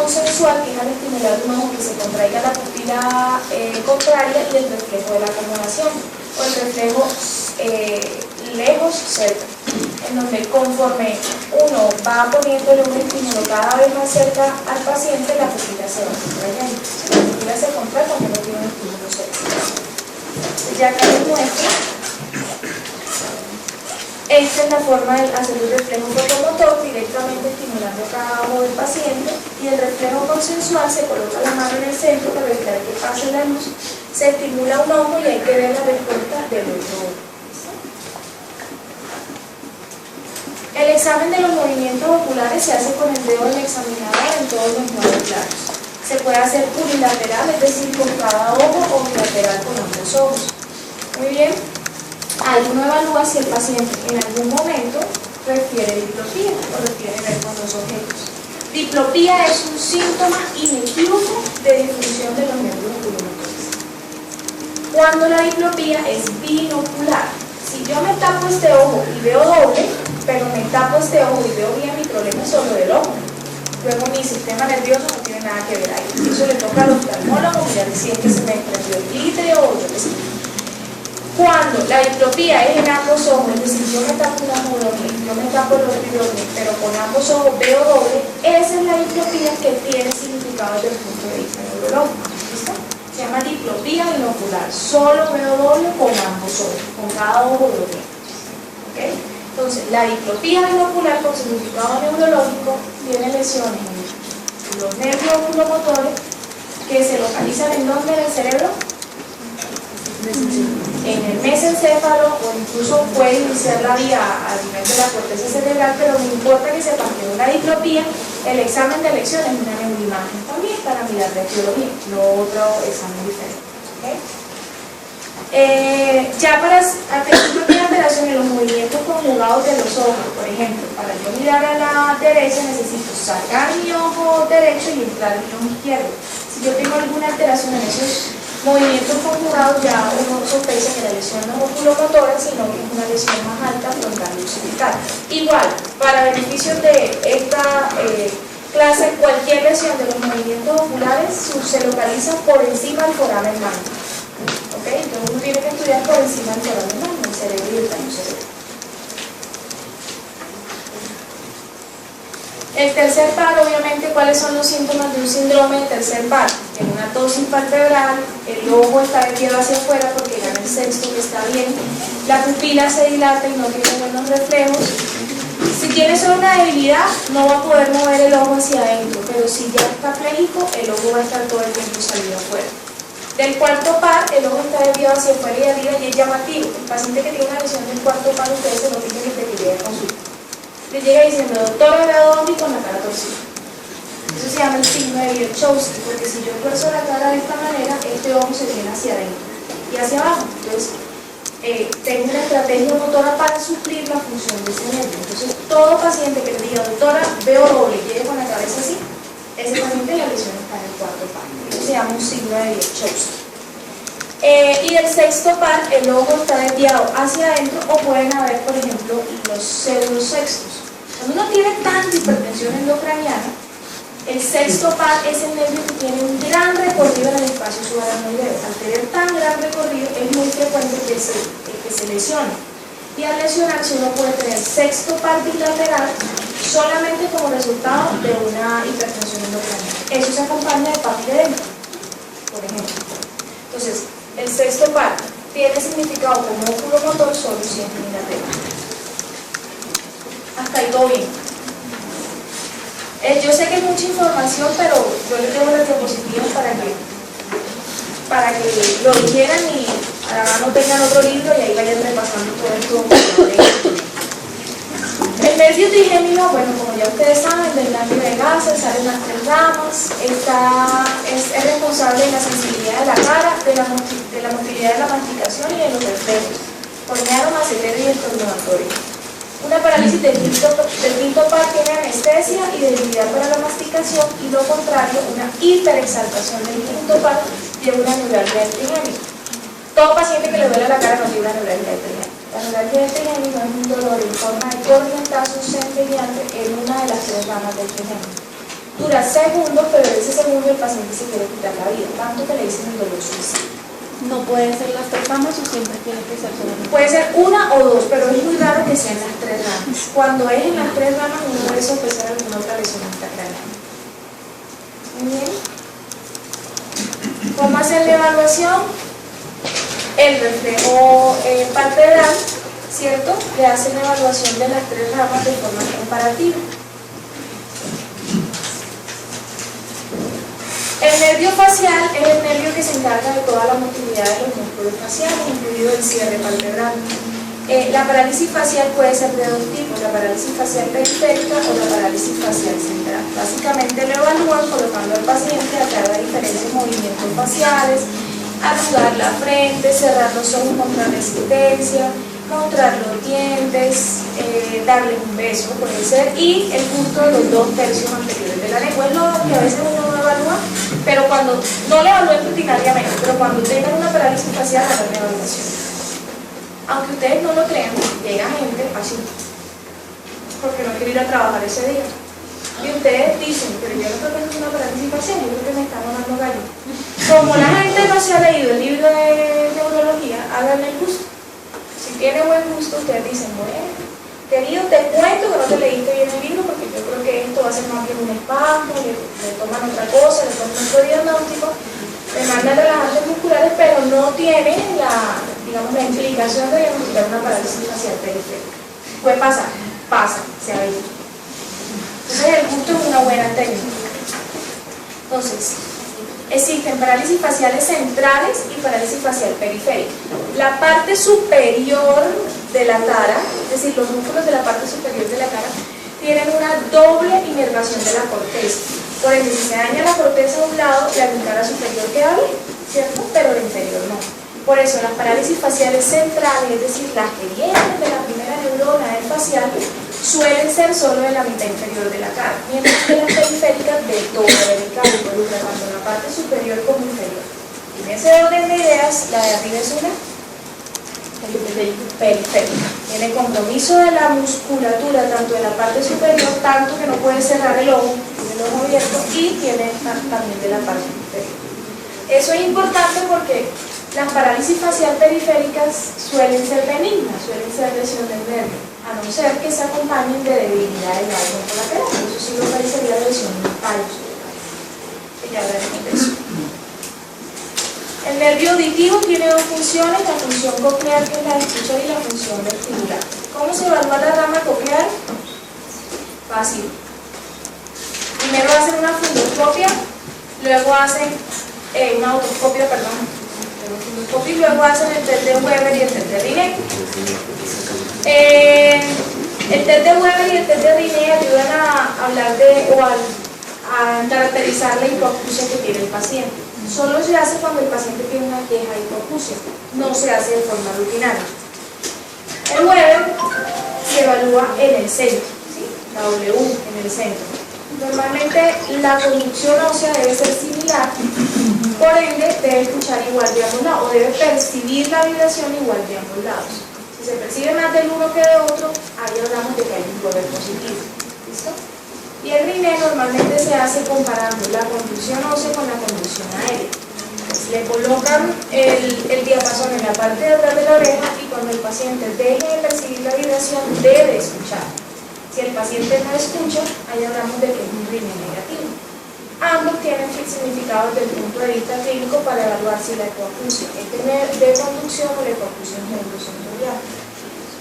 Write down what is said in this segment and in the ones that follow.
consensual, que es al estimular un ojo que se contraiga la pupila contraria y el reflejo de la acomodación, o el reflejo lejos cerca, en donde conforme uno va poniéndole un estímulo cada vez más cerca al paciente, la pupila se va contrayendo. La pupila se contrae cuando no tiene un estímulo cerca. Ya acá les muestro. Esta es la forma de hacer el reflejo fotomotor, directamente estimulando cada ojo del paciente, y el reflejo consensual se coloca la mano en el centro para evitar que pase la luz, se estimula un ojo y hay que ver la respuesta del otro ojo. El examen de los movimientos oculares se hace con el dedo del examinador en todos los 9 planos. Se puede hacer unilateral, es decir, con cada ojo, o bilateral con ambos ojos. Muy bien. Ahí uno evalúa si el paciente en algún momento refiere diplopía o refiere ver con los objetos. Diplopía es un síntoma inequívoco de disfunción de los nervios oculomotores. Cuando la diplopía es binocular, si yo me tapo este ojo y veo doble, pero me tapo este ojo y veo bien, mi problema es solo del ojo. Luego mi sistema nervioso no tiene nada que ver ahí. Eso le toca al oftalmólogo mirar si es que se me prendió el glitere o yo qué sé. Cuando la diplopía es en ambos ojos, es decir, yo me tapo una neuronía, yo me tapo el otro neuronía, pero con ambos ojos veo doble, esa es la diplopía que tiene significado desde el punto de vista neurológico. ¿Listo? Se llama diplopía binocular. Solo veo doble con ambos ojos, con cada ojo doble. ¿Okay? Entonces, la diplopía binocular con significado neurológico tiene lesiones en los nervios oculomotores que se localizan en dónde en el cerebro. En el mesencéfalo, o incluso puede iniciar la vía a nivel de la corteza cerebral, pero no importa que sepan que es una diplopía, el examen de elección es una neuroimagen también para mirar la etiología, no otro examen diferente. ¿Okay? Ya para hacer una alteración en los movimientos conjugados de los ojos, por ejemplo, para yo mirar a la derecha necesito sacar mi ojo derecho y entrar mi ojo izquierdo. Si yo tengo alguna alteración en esos movimientos conjugados, ya uno sospecha que la lesión no es oculomotora, sino que es una lesión más alta frontal y occipital. Igual, para beneficios de esta clase, cualquier lesión de los movimientos oculares se localiza por encima del foramen magno. ¿Okay? Entonces uno tiene que estudiar por encima del foramen magno, el cerebro y el tallo cerebral. El tercer par, obviamente, ¿cuáles son los síntomas de un síndrome de tercer par? En una tos impalpebral, el ojo está desviado hacia afuera porque gana el sexto que está bien, la pupila se dilata y no tiene buenos reflejos. Si tiene solo una debilidad, no va a poder mover el ojo hacia adentro, pero si ya está pléjico, el ojo va a estar todo el tiempo salido afuera. Del cuarto par, el ojo está desviado hacia afuera y arriba y es llamativo. El paciente que tiene una lesión del cuarto par, ustedes se lo dicen desde que llega a consulta. Le llega diciendo, doctora, veo dónde, con la cara torcida. Eso se llama el signo de Wierzchowski, porque si yo tuerzo la cara de esta manera, este ojo se viene hacia adentro y hacia abajo. Entonces, tengo una estrategia motora para suplir la función de ese nervio. Entonces, todo paciente que le diga, doctora, veo doble, y llegue con la cabeza así, ese paciente la lesión está en el cuarto par. Eso se llama un signo de Wierzchowski. Y del sexto par, el ojo está desviado hacia adentro, o pueden haber, por ejemplo, los pseudosextos. Cuando uno tiene tanta hipertensión endocraniana, el sexto par es el nervio que tiene un gran recorrido en el espacio subaracnoideo. Al tener tan gran recorrido, es muy frecuente que se lesione. Y al lesionarse, uno puede tener sexto par bilateral solamente como resultado de una hipertensión endocraniana. Eso se acompaña de papiledema, por ejemplo. Entonces, el sexto par tiene significado como oculomotor solo siempre bilateral. Hasta ahí todo bien. Yo sé que es mucha información, pero yo les dejo las diapositivas para que lo dijeran y no tengan otro libro y ahí vayan repasando todo esto. El nervio trigémino, bueno, como ya ustedes saben, del ganglio de Gasser salen las 3 ramas, es responsable de la sensibilidad de la cara, de la motilidad de la masticación y de los reflejos, corneano, macetero y estornudatorio. Una parálisis del quinto par tiene anestesia y debilidad para la masticación, y lo contrario, una hiperexaltación del quinto par lleva una neuralgia del trigémino. Todo paciente que le duele la cara no tiene una neuralgia del trigémino. La neuralgia del trigémino es un dolor en forma de corrientazo centellante en una de las 3 ramas del trigémino. dura segundos, pero en ese segundo el paciente se quiere quitar la vida, tanto que le dicen el dolor suicida. ¿No pueden ser las 3 ramas o siempre tiene que ser solamente? Puede ser una o dos, pero es muy raro que sean las 3 ramas. Cuando es en las 3 ramas, uno debe sospechar alguna otra lesión intracraneal. Muy bien. ¿Cómo hacer la evaluación? El reflejo palpebral, ¿cierto? Le hacen la evaluación de las 3 ramas de forma comparativa. El nervio facial es el nervio que se encarga de toda la motilidad de los músculos faciales, incluido el cierre palpebral. La parálisis facial puede ser de 2 tipos, la parálisis facial periférica o la parálisis facial central. Básicamente lo evalúan colocando al paciente a que haga diferentes movimientos faciales, arrugar la frente, cerrar los ojos con resistencia, mostrar los dientes, darle un beso, puede ser, y el punto de los 2 tercios anteriores de la lengua. Es lo que a veces uno no evalúa, pero cuando, no le evalúen rutinariamente, pero cuando tengan una parálisis facial, hagan la evaluación. Aunque ustedes no lo crean, llega gente así, porque no quiere ir a trabajar ese día. Y ustedes dicen, pero yo no creo que es una parálisis facial, yo creo que me están dando gallo. Como la gente no se ha leído el libro de neurología, háganle el gusto. Si tiene buen gusto, ustedes dicen, bueno, querido, te cuento que no te leíste bien el libro porque yo creo que esto va a ser más bien un espasmo, le toman otra cosa, le toman otro diagnóstico, le mandan relajantes musculares, pero no tiene la, digamos, la implicación de diagnosticar una parálisis facial periférica. Puede pasar, pasa, se ha visto. Entonces el gusto es una buena técnica. Entonces, existen parálisis faciales centrales y parálisis facial periférica. La parte superior de la cara, es decir, los músculos de la parte superior de la cara, tienen una doble inervación de la corteza. Por ejemplo, si se daña la corteza a un lado, la cara superior queda bien, ¿cierto? Pero la inferior no. Por eso las parálisis faciales centrales, es decir, las que vienen de la primera neurona del facial, suelen ser solo de la mitad inferior de la cara, mientras que las periféricas de todo el cara, involucran tanto la parte superior como inferior. En ese orden de ideas, la de arriba es una periférica. Tiene compromiso de la musculatura tanto de la parte superior, tanto que no puede cerrar el ojo, tiene el ojo abierto, y tiene también de la parte inferior. Eso es importante porque las parálisis facial periféricas suelen ser benignas, suelen ser lesión del nervio, a no ser que se acompañen de debilidad del nervio colateral. Eso sí lo parecería lesión de un tallo cerebral, que ya hablaremos de eso. El nervio auditivo tiene 2 funciones, la función coclear, que es la de escuchar, y la función vestibular. ¿Cómo se evalúa la rama coclear? Fácil. Primero hacen una fundoscopia, luego hacen una otoscopia, perdón, y luego hacen el test de Weber y el test de Riney. El test de Weber y el test de Riney ayudan a hablar de, o a caracterizar la hipoacusia que tiene el paciente. Solo se hace cuando el paciente tiene una queja de hipoacusia, no se hace de forma rutinaria. El Weber se evalúa en el centro, ¿sí? La W en el centro. Normalmente la conducción ósea debe ser similar, por ende debe escuchar igual de ambos lados, o debe percibir la vibración igual de ambos lados. Si se percibe más del uno que de otro, ahí hablamos de que hay un Weber positivo. ¿Listo? Y el Riney normalmente se hace comparando la conducción ósea con la conducción aérea. Le colocan el diapasón en la parte de atrás de la oreja, y cuando el paciente deje de percibir la vibración, debe escuchar. Si el paciente no escucha, ahí hablamos de que es un Riney negativo. Ambos tienen significado desde el punto de vista clínico para evaluar si la hipoacusia es de conducción o la hipoacusia neurosensorial.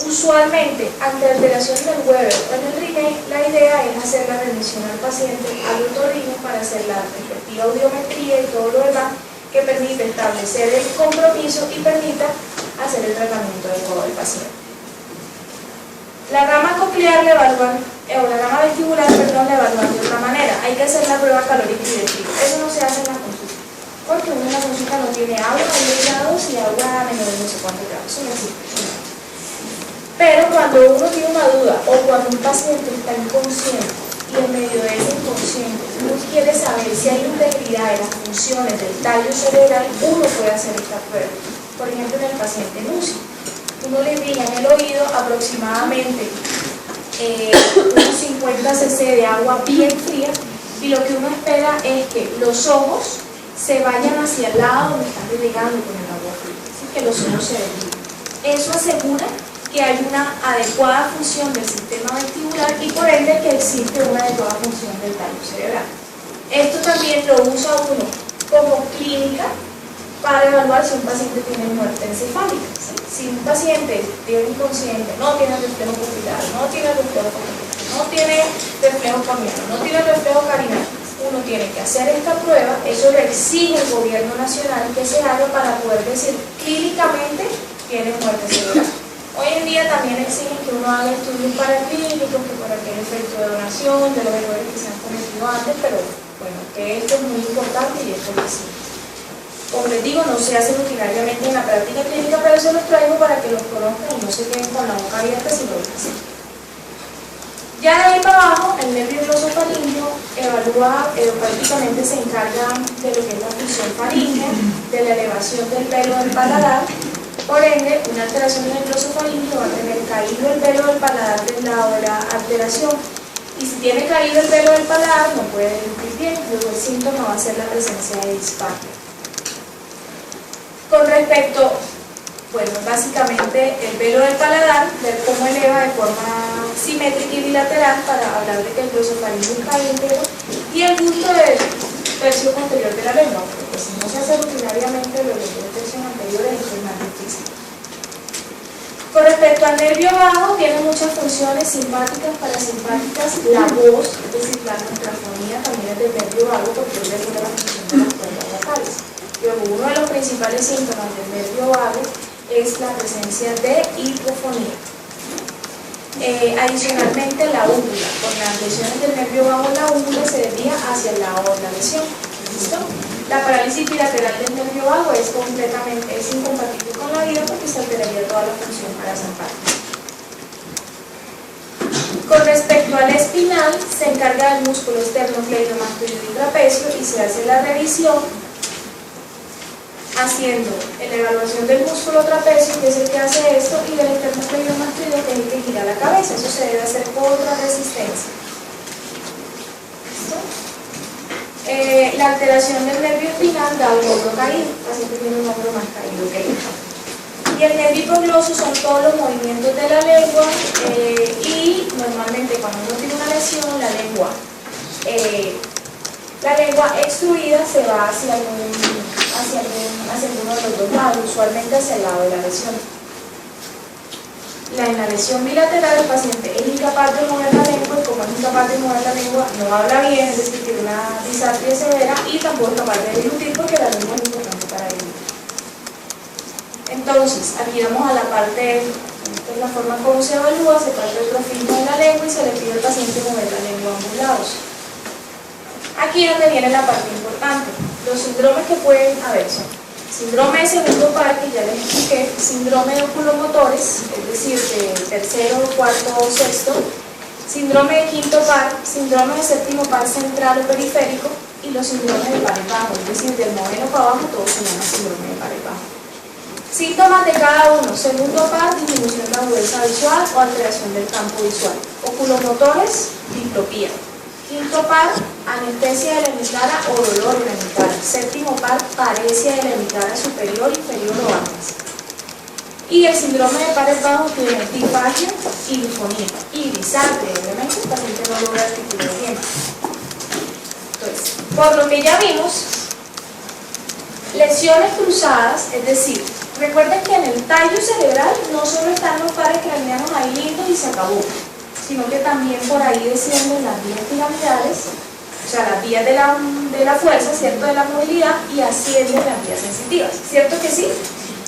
Usualmente, ante alteración del Weber o en el Riney, la idea es hacer la remisión al paciente al otorrino para hacer la respectiva audiometría y todo lo demás que permite establecer el compromiso y permita hacer el tratamiento adecuado del paciente. La rama coclear la evalúan, o la rama vestibular, perdón, la evalúan de otra manera. Hay que hacer la prueba calórica y de frío. Eso no se hace en la consulta, porque uno en la consulta no tiene agua a 10 grados y agua a menos de no sé cuántos grados. Eso no existe. Pero cuando uno tiene una duda, o cuando un paciente está inconsciente y en medio de ese inconsciente uno quiere saber si hay integridad de las funciones del tallo cerebral, uno puede hacer esta prueba. Por ejemplo, en el paciente músico, uno le brilla en el oído aproximadamente unos 50 cc de agua bien fría, y lo que uno espera es que los ojos se vayan hacia el lado donde están irrigando con el agua fría, así que los ojos se desvíen. Eso asegura que hay una adecuada función del sistema vestibular y por ende que existe una adecuada función del tallo cerebral. Esto también lo usa uno como clínica para evaluar si un paciente tiene muerte encefálica. ¿Sí? Si un paciente tiene inconsciente, no tiene reflejo pupilar, no tiene reflejo focal, no tiene reflejo corneal, no tiene reflejo carinal, uno tiene que hacer esta prueba. Eso lo exige el gobierno nacional que se haga para poder decir clínicamente tiene muerte cerebral. Hoy en día también exigen que uno haga estudios paraclínicos, que por aquel efecto de donación, de los errores que se han cometido antes, pero bueno, que esto es muy importante y esto lo exige. Como les digo, no se hace rutinariamente en la práctica clínica, pero se los traigo para que los conozcan y no se queden con la boca abierta si lo dicen. Ya de ahí para abajo, el nervio glosofaríngeo evalúa, prácticamente se encarga de lo que es la función faríngea, de la elevación del velo del paladar. Por ende, una alteración en el glosofaríngeo va a tener caído el velo del paladar del lado de la alteración. Y si tiene caído el velo del paladar, no puede deglutir bien, luego el síntoma va a ser la presencia de disfagia. Con respecto, bueno, básicamente el velo del paladar, ver cómo eleva de forma simétrica y bilateral para hablar de que el glosofaríngeo está íntegro, y el gusto del tercio posterior de la lengua, porque si no se hace rutinariamente los dos tercios anteriores es más difícil. Con respecto al nervio vago, tiene muchas funciones simpáticas, parasimpáticas, la voz, es decir, la nutrafonía también es del nervio vago porque es de la función de las cuerdas vocales. Luego, uno de los principales síntomas del nervio vago es la presencia de hipofonía. Adicionalmente, la úvula, con las lesiones del nervio vago, la úvula se desvía hacia el lado de la lesión. ¿Listo? La parálisis bilateral del nervio vago es incompatible con la vida porque se alteraría toda la función parasimpática. Con respecto al espinal, se encarga del músculo esternocleidomastoideo y trapecio y se hace la revisión haciendo la evaluación del músculo trapecio, que es el que hace esto, y del esternocleidomastoideo, que es el que gira la cabeza. Eso se debe hacer contra resistencia. ¿Listo? La alteración del nervio espinal da un hombro caído, el paciente tiene un hombro más caído que el otro. Y el nervio hipogloso son todos los movimientos de la lengua y normalmente cuando uno tiene una lesión, la lengua extruida se va hacia alguno de los dos lados, usualmente hacia el lado de la lesión. En la lesión bilateral el paciente es incapaz de mover la lengua y como es incapaz de mover la lengua no habla bien, es decir, tiene una disartria severa y tampoco es capaz de deglutir porque la lengua es importante para deglutir. Entonces, aquí vamos a la parte, esta es la forma como se evalúa, se parte el trofismo de la lengua y se le pide al paciente mover la lengua a ambos lados. Aquí es donde viene la parte importante. Los síndromes que pueden haber son síndrome de segundo par, que ya les expliqué, síndrome de oculomotores, es decir, de tercero, cuarto o sexto, síndrome de quinto par, síndrome de séptimo par central o periférico y los síndromes de pares bajos, es decir, del noveno para abajo todos se llaman síndrome de pares bajos. Síntomas de cada uno: segundo par, disminución de agudeza visual o alteración del campo visual. Oculomotores, diplopía. Quinto par, anestesia de la emitara o dolor en la emitara. Séptimo par, paresia de la emitara superior, inferior o ambas. Y el síndrome de pares bajos tiene disfagia y difonía. Y disartria, obviamente el paciente no logra articular bien. Entonces, por lo que ya vimos, lesiones cruzadas, es decir, recuerden que en el tallo cerebral no solo están los pares craneanos ahí lindos y se acabó, sino que también por ahí descienden las vías piramidales, o sea, las vías de la fuerza, ¿cierto?, de la movilidad, y ascienden las vías sensitivas, ¿cierto que sí?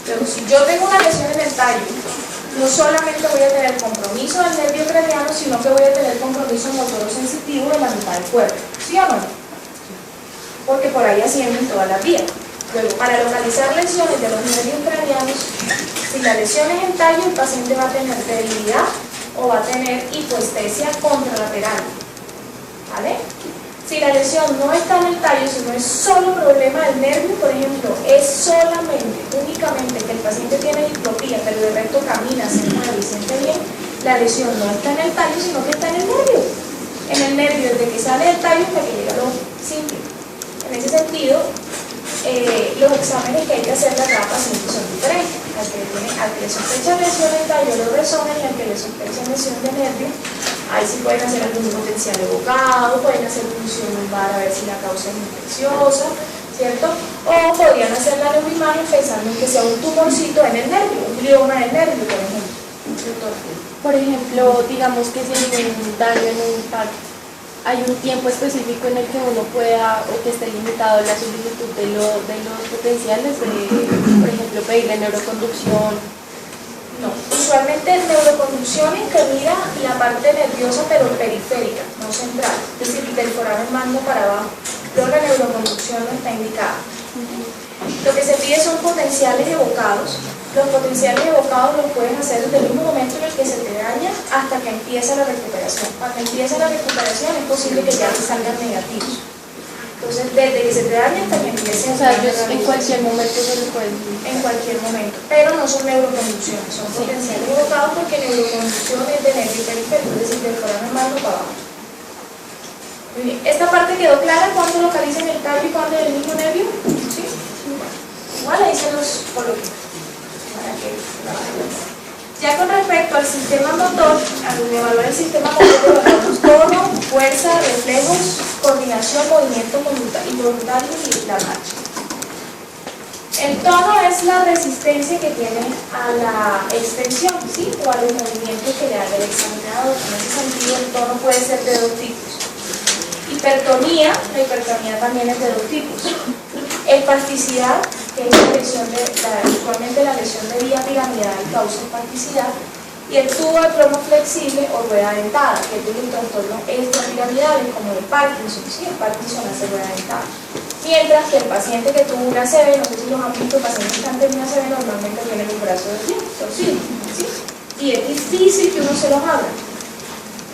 Pero si yo tengo una lesión en el tallo, no solamente voy a tener compromiso del nervio craneano, sino que voy a tener compromiso motor sensitivo de la mitad del cuerpo, ¿sí o no? Porque por ahí ascienden todas las vías. Luego, para localizar lesiones de los nervios craneanos, si la lesión es en tallo, el paciente va a tener debilidad o va a tener hipoestesia contralateral, ¿vale? Si la lesión no está en el tallo, sino es solo problema del nervio, por ejemplo, es únicamente que el paciente tiene diplopía, pero de resto camina, se mueve y siente bien, la lesión no está en el tallo, sino que está en el nervio. en el nervio desde que sale del tallo hasta que llega al ojo, simple. En ese sentido, los exámenes que hay que hacer a cada paciente son diferentes. Al que le sospecha lesión del tallo lo resonan, y al que le sospecha lesión de nervio, ahí sí pueden hacer algún potencial evocado, pueden hacer función lumbar a ver si la causa es infecciosa, ¿cierto? O podrían hacer la neuroimagen pensando en que sea un tumorcito en el nervio, un glioma del nervio, por ejemplo. Por ejemplo, digamos que si hay un daño en un par, hay un tiempo específico en el que uno pueda, o que esté limitado la solicitud de los potenciales, por ejemplo, pedirle neuroconducción. No, usualmente neuroconducción intermira la parte nerviosa pero periférica, no central, es decir, del foramen magno para abajo. Pero la neuroconducción no está indicada. Lo que se pide son potenciales evocados. Los potenciales evocados los puedes hacer desde el mismo momento en el que se te daña hasta que empieza la recuperación. Cuando empieza la recuperación es posible que ya te salgan negativos. Entonces, desde que se te daña hasta que empiece O sea, ellos en cualquier momento se lo pueden decir. En cualquier momento, pero no son neuroconducciones, son potenciales evocados, porque neuroconducción es de nervio periférico, es decir, del foramen magno para abajo. Muy bien, ¿esta parte quedó clara? ¿Cuándo localizan el tallo y cuándo el mismo nervio? ¿Sí? Igual ahí se los coloqué para que trabajen. Ya con respecto al sistema motor, al evaluar el sistema motor, evaluamos tono, fuerza, reflejos, coordinación, movimiento involuntario y la marcha. El tono es la resistencia que tiene a la extensión, ¿sí? O a los movimientos que le haga el examinador. En ese sentido, el tono puede ser de dos tipos. Hipertonía, la hipertonía también es de dos tipos. Espasticidad, que es usualmente la lesión de vía piramidal causa espasticidad, y el tubo de plomo flexible o rueda dentada, que es de un trastorno extrapiramidal, como el Parkinson, ¿sí? El Parkinson hace rueda dentada. Mientras que el paciente que tuvo una ACV, no sé si los han visto, pacientes que han tenido una ACV normalmente tienen los brazos torcidos, ¿sí? Y es difícil que uno se los abra.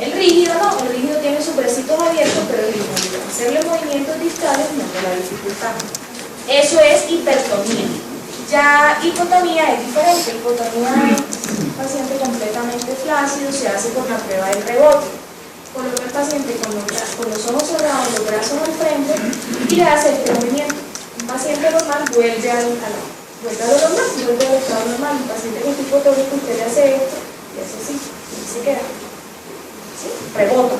El rígido no, el rígido tiene sus bracitos abiertos, pero el rígido, hacerle movimientos distales no te la dificultad. Eso es hipertonía. Ya hipotonía es diferente. Hipotonía es un paciente completamente flácido, se hace por la prueba del rebote. Coloca al paciente con los ojos cerrados, los brazos al frente y le hace este movimiento. Un paciente normal vuelve a lo normal, vuelve al estado normal. Un paciente con hipotónico, usted le hace esto y hace así, y se queda. ¿Sí? Rebota.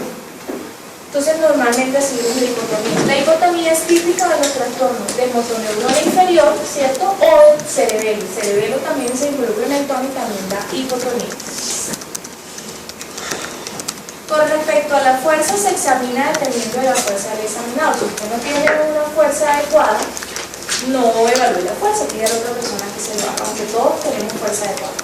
Entonces, normalmente así es la hipotonía. La hipotonía es típica de los trastornos del motoneurona inferior, ¿cierto? O del cerebelo. El cerebelo también se involucra en el tono y también da hipotonía. Con respecto a la fuerza, se examina dependiendo de la fuerza del examinado. Si usted no tiene una fuerza adecuada, no evalúe la fuerza, pide a la otra persona que se lo haga, aunque todos tenemos fuerza adecuada.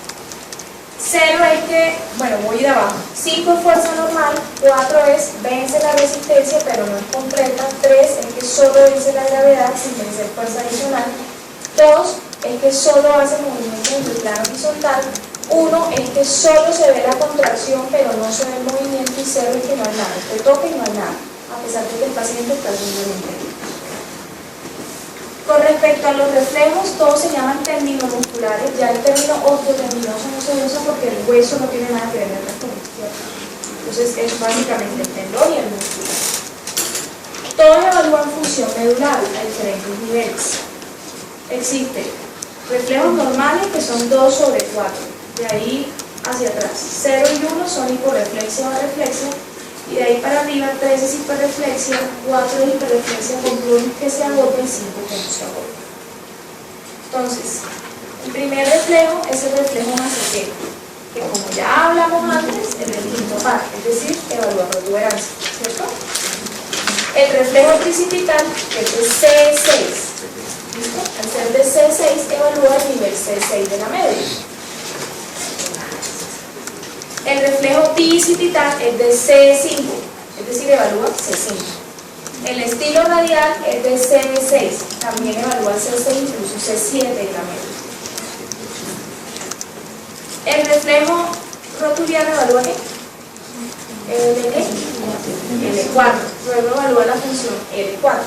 0 es que, bueno, voy de abajo. 5 es fuerza normal, 4 es vence la resistencia pero no es completa, 3 es que solo vence la gravedad sin vencer fuerza adicional, 2 es que solo hace movimiento en el plano horizontal, 1 es que solo se ve la contracción pero no se ve el movimiento, y 0 es que no hay nada, usted toca y no hay nada, a pesar de que el paciente está haciendo el intento. Con respecto a los reflejos, todos se llaman tendinomusculares. Ya el término osteotendinoso no se usa porque el hueso no tiene nada que ver en el reflejo, ¿cierto? Entonces es básicamente el tendón y el músculo. Todos evalúan función medular a diferentes niveles. Existen reflejos normales que son 2 sobre 4, de ahí hacia atrás. 0 y 1 son hiporreflexia o reflexia, y de ahí para arriba 3 es hiperreflexia, 4 es hiperreflexia con plumes que se agoten, 5 que no se agoten. Entonces, el primer reflejo es el reflejo macetero, que como ya hablamos antes, es del quinto par, es decir, evalúa protuberancia, ¿cierto? El reflejo tricipital, que es de C6, ¿listo? Al ser de C6, evalúa el nivel C6 de la médula. El reflejo bicipital es de C5, es decir, evalúa C5. El estilo radial es de C6, también evalúa C6, incluso C7 de la médula. El reflejo rotuliano evalúa ¿qué? L4, luego evalúa la función L4.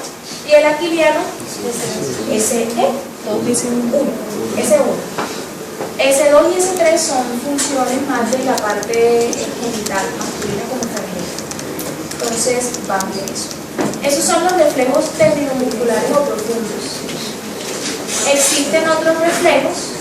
Y el aquiliano, SE1, S1. S2 y S3 son funciones más de la parte genital, masculina como femenina. Entonces va bien eso. Esos son los reflejos tendinomusculares o profundos. Existen otros reflejos